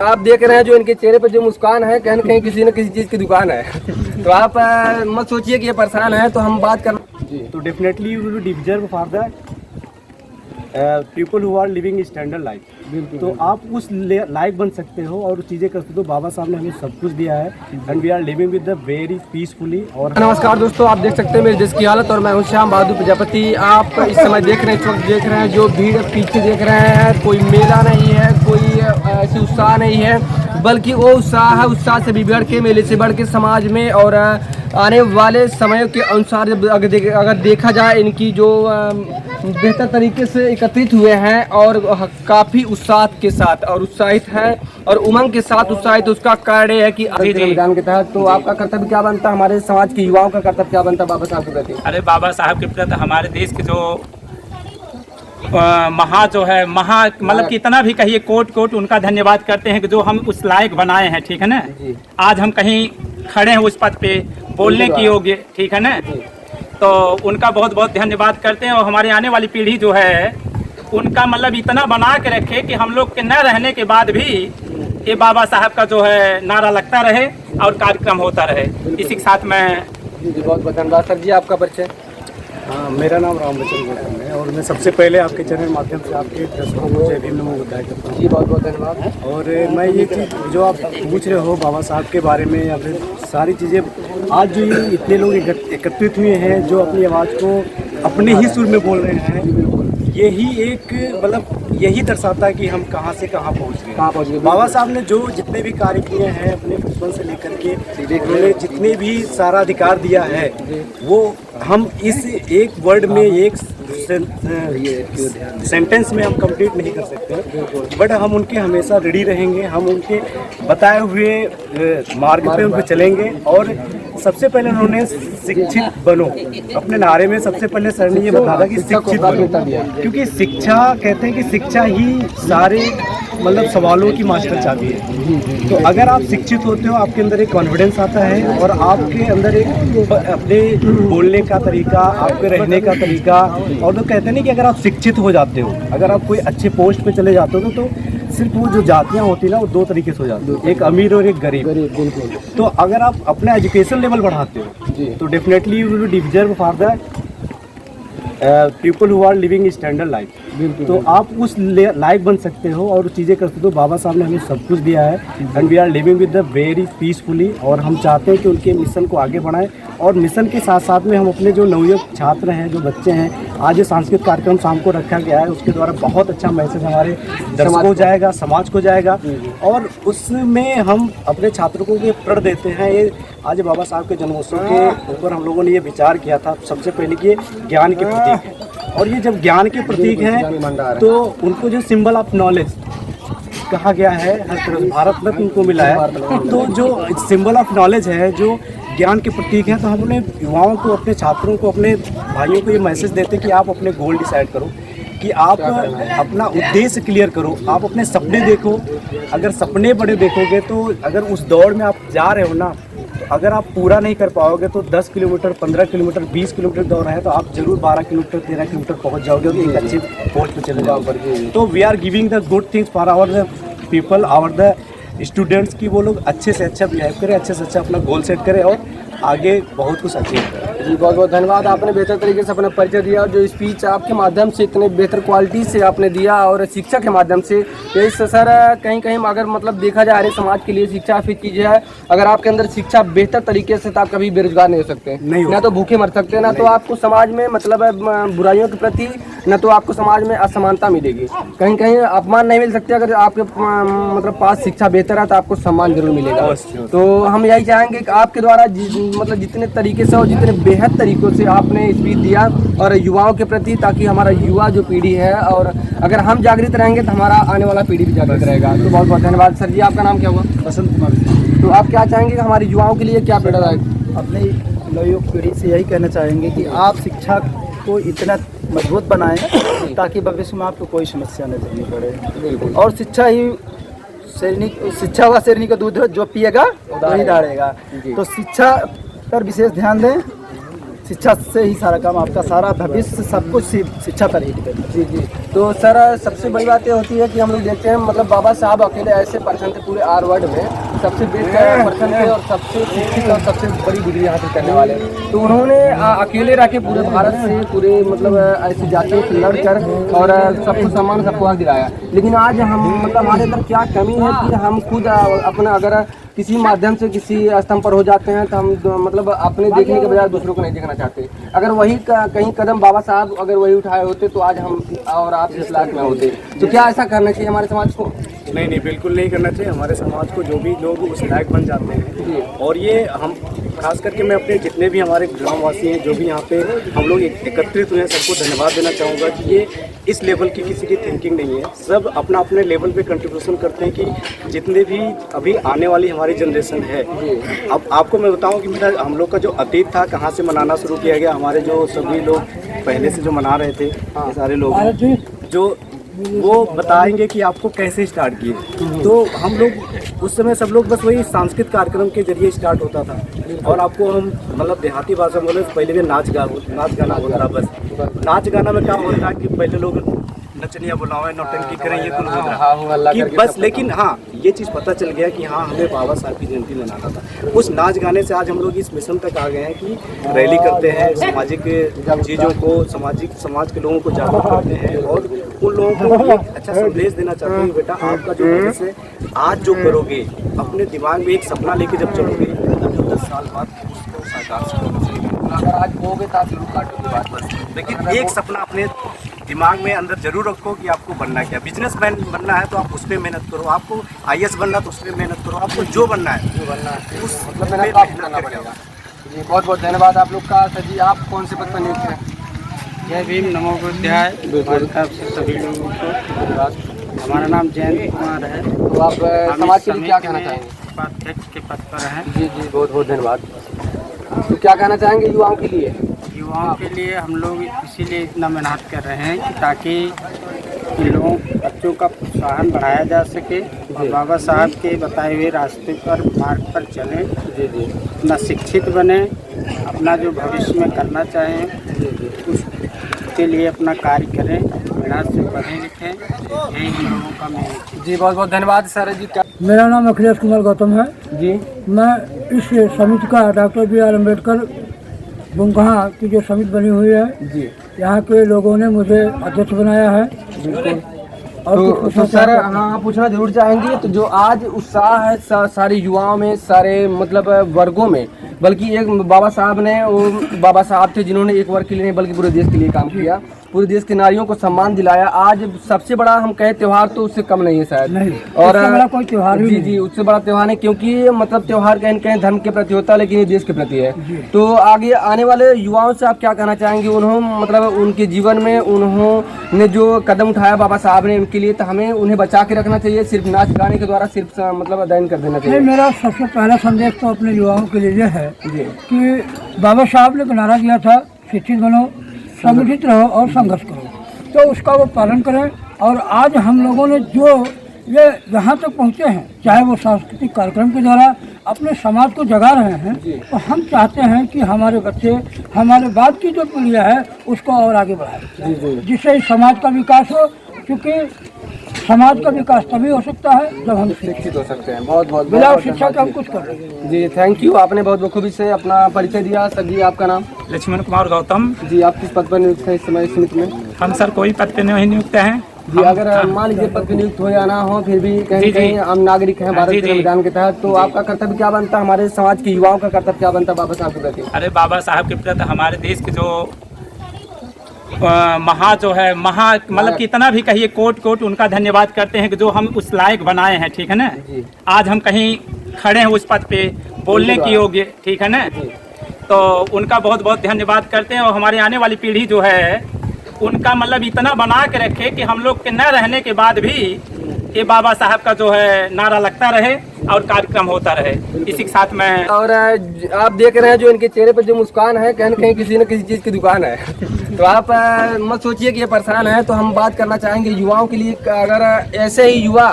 आप देख रहे हैं जो इनके चेहरे पर जो मुस्कान है, कहीं न कहीं किसी न किसी चीज़ की दुकान है। तो आप मत सोचिए कि ये परेशान है। तो हम बात कर जी, तो definitely you will deserve for the people who are living standard life. तो आप उस लाइफ बन सकते हो और चीज़ें कर सकते हो। बाबा साहब ने हमें सब कुछ दिया है and we are living with the very peacefully. और नमस्कार दोस्तों, आप देख सकते हैं मेरे देश की हालत और मैं हूं श्याम बहादुर प्रजापति। आप इस समय देख रहे हैं, इस वक्त देख रहे हैं जो भीड़ पीछे देख रहे हैं, कोई मेला नहीं है, कोई ऐसी उत्साह नहीं है, बल्कि वो उत्साह है, उत्साह से भी बढ़ के, मेले से बढ़ के समाज में और आने वाले समय के अनुसार अगर देखा जाए इनकी जो बेहतर तरीके से एकत्रित हुए हैं और काफ़ी उत्साह के साथ और उत्साहित हैं और उमंग के साथ उत्साहित। उसका कारण है कि संविधान के तहत तो आपका कर्तव्य क्या बनता है, हमारे समाज के युवाओं का कर्तव्य क्या बनता है बाबा साहब के प्रति? अरे बाबा साहब के प्रति हमारे देश के जो महा मतलब कितना भी कहिए कोट उनका धन्यवाद करते हैं कि जो हम उस लायक बनाए हैं, ठीक है ना। आज हम कहीं खड़े हैं उस पद पे बोलने की योग्य, ठीक है ना। तो उनका बहुत बहुत धन्यवाद करते हैं और हमारी आने वाली पीढ़ी जो है उनका मतलब इतना बना के रखे कि हम लोग के न रहने के बाद भी ये बाबा साहब का जो है नारा लगता रहे और कार्यक्रम होता रहे। इसी के साथ मैं जी बहुत बहुत धन्यवाद। सर जी आपका परिचय? हाँ, मेरा नाम रामबचन गौतम है और मैं सबसे पहले आपके चैनल माध्यम से आपके दर्शकों को जय भीम नमो बुद्धाय करता हूँ। जी बहुत बहुत धन्यवाद। और मैं ये चीज़ जो आप पूछ रहे हो बाबा साहब के बारे में या फिर सारी चीज़ें, आज जो ये इतने लोग एकत्रित हुए हैं जो अपनी आवाज़ को अपने ही सुर में बोल रहे हैं, यही एक मतलब यही दर्शाता है कि हम कहाँ से कहाँ पहुँच गए। बाबा साहब ने जो जितने भी कार्य किए हैं अपने बचपन से लेकर के, उन्होंने जितने भी सारा अधिकार दिया है वो हम इस एक वर्ड में एक सेंटेंस में हम कंप्लीट नहीं कर सकते, बट हम उनके हमेशा रेडी रहेंगे। हम उनके बताए हुए मार्ग पे उनको चलेंगे। और सबसे पहले उन्होंने शिक्षित बनो, अपने नारे में सबसे पहले सर ने ये बताया कि शिक्षित बनो, क्योंकि शिक्षा कहते हैं कि शिक्षा ही सारे मतलब सवालों की मास्टर चाबी है। तो अगर आप शिक्षित होते हो, आपके अंदर एक कॉन्फिडेंस आता है और आपके अंदर एक अपने बोलने का तरीका, आपके रहने का तरीका। और तो कहते हैं ना कि अगर आप शिक्षित हो जाते हो, अगर आप कोई अच्छे पोस्ट पे चले जाते हो तो सिर्फ वो जो जातियाँ होती है ना वो दो तरीके से हो जाती है, एक अमीर और एक गरीब। बिल्कुल। तो अगर आप अपना एजुकेशन लेवल बढ़ाते हो तो definitely you will deserve for the people who are living standard life. तो आप उस लाइफ बन सकते हो और चीज़ें कर सकते हो। बाबा साहब ने हमें सब कुछ दिया है and we are living with the very peacefully. और हम चाहते हैं कि उनके मिशन को आगे बढ़ाएं और मिशन के साथ साथ में हम अपने जो नवयुवक छात्र हैं, जो बच्चे हैं, आज ये सांस्कृतिक कार्यक्रम शाम को रखा गया है, उसके द्वारा बहुत अच्छा मैसेज हमारे दर्शकों को जाएगा, समाज को जाएगा। और उसमें हम अपने छात्रों को ये प्रण देते हैं। ये आज बाबा साहब के जन्मोत्सव के ऊपर हम लोगों ने ये विचार किया था सबसे पहले कि ज्ञान के प्रतीक है, और ये जब ज्ञान के प्रतीक हैं तो उनको जो सिंबल ऑफ नॉलेज कहा गया है, हर तरह भारत रत्न उनको मिला है। तो जो सिंबल ऑफ नॉलेज है, जो ज्ञान के प्रतीक हैं, तो हम अपने युवाओं को, अपने छात्रों को, अपने भाइयों को ये मैसेज देते हैं कि आप अपने गोल डिसाइड करो, कि आप अपना उद्देश्य क्लियर करो, आप अपने सपने देखो। अगर सपने बड़े देखोगे तो अगर उस दौड़ में आप जा रहे हो ना, तो अगर आप पूरा नहीं कर पाओगे तो 10 किलोमीटर, 15 किलोमीटर, 20 किलोमीटर दौड़ है तो आप जरूर 12 किलोमीटर, 13 किलोमीटर पहुंच जाओगे और एक अच्छे पोस्ट पे चले जाओगे। तो we are giving the good things for our people, our the students की वो लोग अच्छे से अच्छा बिहेव करें, अच्छे से अच्छा अपना गोल सेट करें और आगे बहुत कुछ अचीव करें। जी बहुत बहुत धन्यवाद। आपने बेहतर तरीके से अपना परिचय दिया और जो स्पीच आपके माध्यम से इतने बेहतर क्वालिटी से आपने दिया और शिक्षा के माध्यम से, तो इस सर कहीं कहीं अगर मतलब देखा जाए हमारे समाज के लिए शिक्षा फिर चीज़ है। अगर आपके अंदर शिक्षा बेहतर तरीके से, तो आप कभी बेरोजगार नहीं हो सकते, ना तो भूखे मर सकते, ना तो आपको समाज में मतलब बुराइयों के प्रति, न तो आपको समाज में असमानता मिलेगी, कहीं कहीं अपमान नहीं मिल सकते। अगर आपके मतलब पास शिक्षा बेहतर है तो आपको सम्मान जरूर मिलेगा। तो हम यही चाहेंगे कि आपके द्वारा मतलब जितने तरीके से और जितने बेहद तरीक़ों से आपने स्पीच दिया और युवाओं के प्रति, ताकि हमारा युवा जो पीढ़ी है, और अगर हम जागृत रहेंगे तो हमारा आने वाला पीढ़ी भी जागृत रहेगा। तो बहुत बहुत धन्यवाद। सर जी आपका नाम क्या हुआ? बसंत कुमार। तो आप क्या चाहेंगे कि हमारे युवाओं के लिए क्या प्रेरणादायक? अपनी नवयुवक पीढ़ी से यही कहना चाहेंगे कि आप शिक्षा को इतना मजबूत बनाएं ताकि भविष्य में आपको कोई समस्या न झेलनी पड़े। बिल्कुल। और शिक्षा ही शिक्षा हुआ शेरनी का दूध, जो पिएगा वही दाड़ेगा। तो शिक्षा पर विशेष ध्यान दें, शिक्षा से ही सारा काम, आपका सारा भविष्य सब कुछ शिक्षा पर ही डिपेंड है। जी जी। तो सर सबसे बड़ी बात ये होती है कि हम लोग देखते हैं मतलब बाबा साहब अकेले ऐसे पर्सन थे पूरे आर वर्ल्ड में, सबसे बेस्ट पर्सन थे और सबसे शिक्षित और सबसे बड़ी डिग्री हासिल करने वाले। तो उन्होंने अकेले रह के पूरे भारत से पूरे मतलब ऐसी जातियों से लड़ कर और सबको सम्मान सबको हक दिलाया। लेकिन आज हम मतलब हमारे अंदर क्या कमी है कि हम खुद अपना अगर किसी माध्यम से किसी स्तंभ पर हो जाते हैं तो हम मतलब अपने देखने के बजाय दूसरों को नहीं देखना चाहते। अगर वही कहीं कदम बाबा साहब अगर वही उठाए होते तो आज हम और आप इस लायक में होते। तो क्या ऐसा करना चाहिए हमारे समाज को? नहीं, बिल्कुल नहीं करना चाहिए। हमारे समाज को जो भी लोग उस लायक बन जाते हैं, और ये हम खास करके मैं अपने जितने भी हमारे ग्रामवासी हैं जो भी यहाँ पे हम लोग एकत्रित हुए हैं, सबको धन्यवाद देना चाहूँगा कि ये इस लेवल की किसी की थिंकिंग नहीं है। सब अपना अपने लेवल पे कंट्रीब्यूशन करते हैं कि जितने भी अभी आने वाली हमारी जनरेशन है। अब आपको मैं बताऊँ कि मेरा हम लोग का जो अतीत था, कहाँ से मनाना शुरू किया गया, हमारे जो सभी लोग पहले से जो मना रहे थे ये सारे लोग जो वो बताएंगे कि आपको कैसे स्टार्ट किए। तो हम लोग उस समय सब लोग बस वही सांस्कृतिक कार्यक्रम के जरिए स्टार्ट होता था, और आपको हम मतलब देहाती भाषा बोले तो पहले भी नाच गाना होता था। बस नाच गाना में क्या होता था कि पहले लोग नचनिया बुलावे, नौटंकी करें, ये कुल होता था कि बस। लेकिन हाँ, ये चीज़ पता चल गया कि हाँ हमें बाबा साहब की जयंती मनाना था। उस नाच गाने से आज हम लोग इस मिशन तक आ गए हैं कि रैली करते हैं, सामाजिक चीज़ों को समाज के लोगों को जागरूक करते हैं, और उन लोगों को एक अच्छा संदेश देना चाहते हैं। बेटा आपका जो भविष्य आज जो करोगे, अपने दिमाग में एक सपना लेके जब चलोगे तब जो 10 साल बाद उसको साकार करोगे। अगर आज होगे तो आप जरूर काटोगे बात बस। लेकिन एक सपना अपने दिमाग में अंदर जरूर रखो कि आपको बनना क्या। बिजनेसमैन बनना है तो आप उस पर मेहनत करो, आपको IAS बनना तो उस पर मेहनत करो, आपको जो बनना है उस मतलब मेहनत आपको करना पड़ेगा। जी बहुत बहुत धन्यवाद आप लोग का। सर जी आप कौन से पद पर नियुक्त हैं? जय भीम, नमो बुद्धाय। हमारी तरफ से सभी लोगों को धन्यवाद। हमारा नाम जयंत कुमार है। तो आप समाज के लिए क्या कहना चाहेंगे? उपाध्यक्ष के पद पर हैं। जी जी बहुत बहुत धन्यवाद। तो क्या कहना चाहेंगे युवाओं के लिए? युवाओं के लिए हम लोग इसीलिए इतना मेहनत कर रहे हैं कि ताकि इन लोगों बच्चों का प्रोत्साहन बढ़ाया जा सके और बाबा साहब के बताए हुए रास्ते पर मार्ग पर चलें। जी जी। अपना शिक्षित बने, अपना जो भविष्य में करना चाहें उसके लिए अपना कार्य करें, मेहनत से पढ़ें लिखें। यही हम लोगों का मेहनत। जी बहुत बहुत धन्यवाद सर जी। क्या मेरा नाम अखिलेश कुमार गौतम है जी। मैं इस समिति का डॉक्टर BR अम्बेडकर बुंगहा की जो समिति बनी हुई है जी यहाँ के लोगों ने मुझे अध्यक्ष बनाया है। बिल्कुल। और कुछ तो सर हाँ पूछना जरूर चाहेंगे, तो जो आज उत्साह है सारे युवाओं में, सारे मतलब वर्गों में, बल्कि एक बाबा साहब ने, वो बाबा साहब थे जिन्होंने एक वर्ग के लिए नहीं बल्कि पूरे देश के लिए काम किया, पूरे देश के नारियों को सम्मान दिलाया। आज सबसे बड़ा हम कहें त्यौहार तो उससे कम नहीं है शायद। नहीं, और उससे बड़ा कोई त्यौहार ही जी नहीं। जी उससे बड़ा त्यौहार नहीं, क्योंकि मतलब त्यौहार कहीं कहीं धर्म के प्रति होता है लेकिन ये देश के प्रति है। तो आगे आने वाले युवाओं से आप क्या कहना चाहेंगे? उन्होंने मतलब उनके जीवन में उन्होंने जो कदम उठाया बाबा साहब ने उनके लिए, तो हमें उन्हें बचा के रखना चाहिए, सिर्फ नाच गाने के द्वारा सिर्फ मतलब अध्ययन कर देना चाहिए? मेरा सबसे पहला संदेश तो अपने युवाओं के लिए यह है जी कि बाबा साहब ने नारा दिया था, शिक्षित बनो, संगठित रहो और संघर्ष करो, तो उसका वो पालन करें। और आज हम लोगों ने जो ये यहाँ तक पहुँचे हैं, चाहे वो सांस्कृतिक कार्यक्रम के द्वारा अपने समाज को जगा रहे हैं, तो हम चाहते हैं कि हमारे बच्चे, हमारे बाद की जो पीढ़ियाँ है उसको और आगे बढ़ाएं, जिससे इस समाज का विकास हो। क्योंकि समाज का विकास तभी हो सकता है जब हम शिक्षित हो सकते हैं। बहुत बहुत बिना शिक्षा के हम कुछ कर रहे हैं। जी थैंक यू, आपने बहुत बखूबी से अपना परिचय दिया। सर जी आपका नाम? लक्ष्मण कुमार गौतम। जी आप किस पद पर नियुक्त हैं इस समय समिति में? हम सर कोई पद पे नहीं नियुक्त हैं। जी अगर मान लीजिए पद पे नियुक्त हो या ना हो, फिर भी कहीं कहीं आम नागरिक हैं भारत के संविधान के तहत, तो आपका कर्तव्य क्या बनता है? हमारे समाज के युवाओं का कर्तव्य क्या बनता है बाबा साहब के प्रति? अरे बाबा साहब के प्रति हमारे देश के जो महा मतलब कितना भी कहिए कोट उनका धन्यवाद करते हैं कि जो हम उस लायक बनाए हैं, ठीक है ना। आज हम कहीं खड़े हैं उस पद पे बोलने की योग्य, ठीक है ना। तो उनका बहुत बहुत धन्यवाद करते हैं, और हमारी आने वाली पीढ़ी जो है उनका मतलब इतना बना के रखे कि हम लोग के न रहने के बाद भी ये बाबा साहब का जो है नारा लगता रहे और कार्यक्रम होता रहे। इसी के साथ में और आप देख रहे हैं जो इनके चेहरे पर जो मुस्कान है, कहीं न कहीं किसी न किसी चीज़ की दुकान है। तो आप मत सोचिए कि ये परेशान है। तो हम बात करना चाहेंगे युवाओं के लिए, अगर ऐसे ही युवा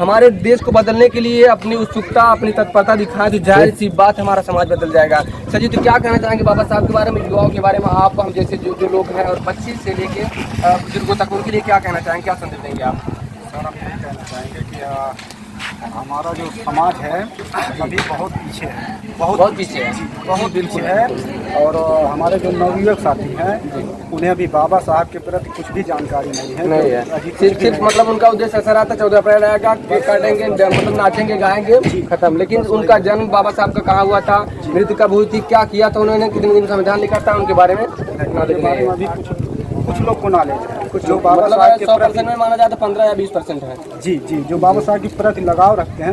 हमारे देश को बदलने के लिए अपनी उत्सुकता, अपनी तत्परता दिखाएं तो जाहिर सी बात हमारा समाज बदल जाएगा। सर जी, तो क्या कहना चाहेंगे बाबा साहब के बारे में, युवाओं के बारे में, आप हम जैसे जो लोग हैं और बच्चे से लेके बुजुर्गों तक, उनके लिए क्या कहना चाहेंगे, क्या संदेश देंगे आप? सर, हम ये कहना चाहेंगे कि हमारा जो समाज है अभी बहुत पीछे है, बहुत पीछे है, बहुत पीछे है। और हमारे जो नवयुवक साथी हैं उन्हें अभी बाबा साहब के प्रति कुछ भी जानकारी नहीं है। सिर्फ मतलब उनका उद्देश्य ऐसा रहता है 14 अप्रैल आएगा, केक काटेंगे, मतलब नाचेंगे गाएंगे, खत्म। लेकिन उनका जन्म बाबा साहब का कहाँ हुआ था, मृत्यु कब हुई थी, क्या किया था उन्होंने, कितने दिन संविधान लिखा था, उनके बारे में अभी कुछ लोग को नॉलेज है, कुछ जो बाबा मतलब साहब के 100% में माना जाता 15 या 20% है। जी, जो बाबा साहब के प्रति लगाव रखते हैं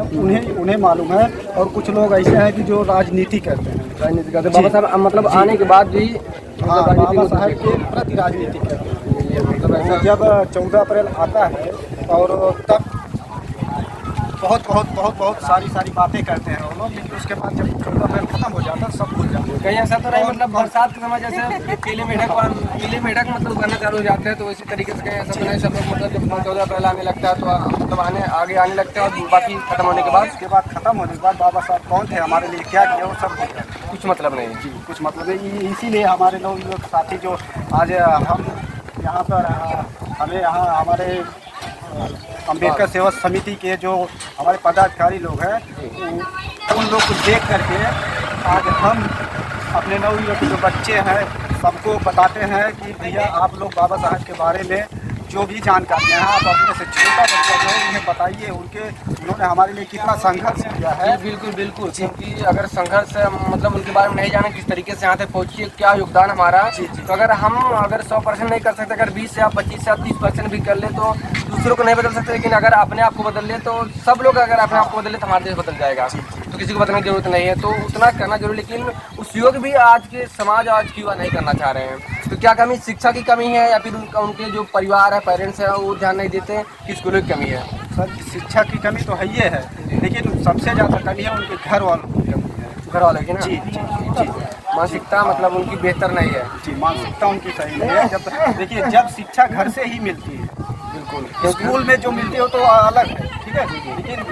उन्हें मालूम है। और कुछ लोग ऐसे हैं कि जो राजनीति करते हैं, बाबा साहब मतलब आने के बाद भी बाबा साहब के प्रति राजनीति करते हैं। जब 14 अप्रैल आता है और तब बहुत सारी बातें करते हैं वो लोग, लेकिन उसके बाद जब 14 अप्रैल खत्म हो जाता है सब भूल जाते हैं। कहीं ऐसा तो नहीं, मतलब बरसात के समय जैसे पीले मेढक मतलब उगरना चालू हो जाते हैं, तो इसी तरीके से कहीं ऐसा तो नहीं, सब लोग मतलब जब 14 अप्रैल आने लगता है तो मतलब आगे आने लगते हैं और बाकी खत्म होने के बाद खत्म होने के बाद बाबा साहब कौन थे, हमारे लिए क्या किया, वो सब भूल जाते हैं। कुछ मतलब नहीं। जी, कुछ मतलब नहीं। इसीलिए हमारे लोग साथी जो आज हम यहाँ पर हमें यहाँ हमारे अम्बेडकर सेवा समिति के जो हमारे पदाधिकारी लोग हैं उन लोग को देख करके आज हम अपने नवयुवक जो बच्चे हैं सबको बताते हैं कि भैया आप लोग बाबा साहब के बारे में जो भी जानकारी है आप अपने से छोटा बच्चा जो है उन्हें बताइए, उन्होंने हमारे लिए कितना संघर्ष किया है। बिल्कुल, क्योंकि अगर संघर्ष मतलब उनके बारे में नहीं जाने किस तरीके से यहाँ तक पहुँचिए, क्या योगदान हमारा, तो अगर हम 100% नहीं कर सकते, अगर 20 या 25 या 30% भी कर ले तो दूसरों को नहीं बदल सकते, लेकिन अगर अपने आप को बदल ले तो सब लोग, अगर अपने आप को बदल ले तो हमारा देश बदल जाएगा। तो किसी को बदलने की जरूरत नहीं है, तो उतना करना जरूरी। लेकिन उस योग भी आज के समाज, आज की युवा नहीं करना चाह रहे हैं। तो क्या कमी शिक्षा की कमी है या फिर उनके जो परिवार है, पेरेंट्स हैं, वो ध्यान नहीं देते हैं कि स्कूलों की कमी है? सर, शिक्षा की कमी तो है ही है, लेकिन सबसे ज़्यादा कमी है उनके घर वालों की कमी है। घर वालों की ना? जी, मानसिकता मतलब उनकी बेहतर नहीं है। जी, मानसिकता उनकी सही नहीं है। जब शिक्षा घर से ही मिलती है, बिल्कुल स्कूल में जो मिलती है तो अलग है, ठीक है, लेकिन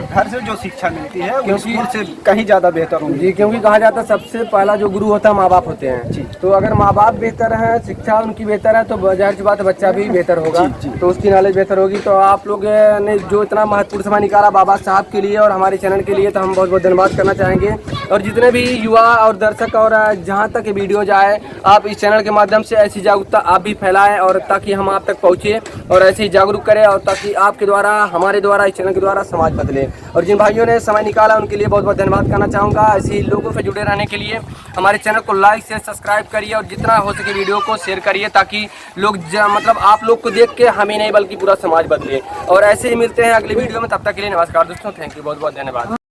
घर से जो शिक्षा मिलती है वो स्कूल से कहीं ज़्यादा बेहतर होगी। जी, क्योंकि कहा जाता है सबसे पहला जो गुरु होता है माँ बाप होते हैं। जी, तो अगर माँ बाप बेहतर है, शिक्षा उनकी बेहतर है, तो जाहिर सी बात है बच्चा भी बेहतर होगा। तो उसकी नॉलेज बेहतर होगी। तो आप लोग ने जो इतना महत्वपूर्ण समय निकाला बाबा साहब के लिए और हमारे चैनल के लिए, तो हम बहुत बहुत धन्यवाद करना चाहेंगे। और जितने भी युवा और दर्शक और जहाँ तक वीडियो जाए, आप इस चैनल के माध्यम से ऐसी जागरूकता आप भी फैलाएं, और ताकि हम आप तक पहुँचे और ऐसे ही जागरूक करें, और ताकि आपके द्वारा, हमारे द्वारा, इस चैनल के द्वारा समाज बदले। और जिन भाइयों ने समय निकाला उनके लिए बहुत बहुत धन्यवाद करना चाहूँगा। ऐसे ही लोगों से जुड़े रहने के लिए हमारे चैनल को लाइक से सब्सक्राइब करिए और जितना हो सके वीडियो को शेयर करिए, ताकि लोग मतलब आप लोग को देख के हमें नहीं बल्कि पूरा समाज बदले। और ऐसे ही मिलते हैं अगली वीडियो में, तब तक के लिए नमस्कार दोस्तों, थैंक यू, बहुत बहुत धन्यवाद।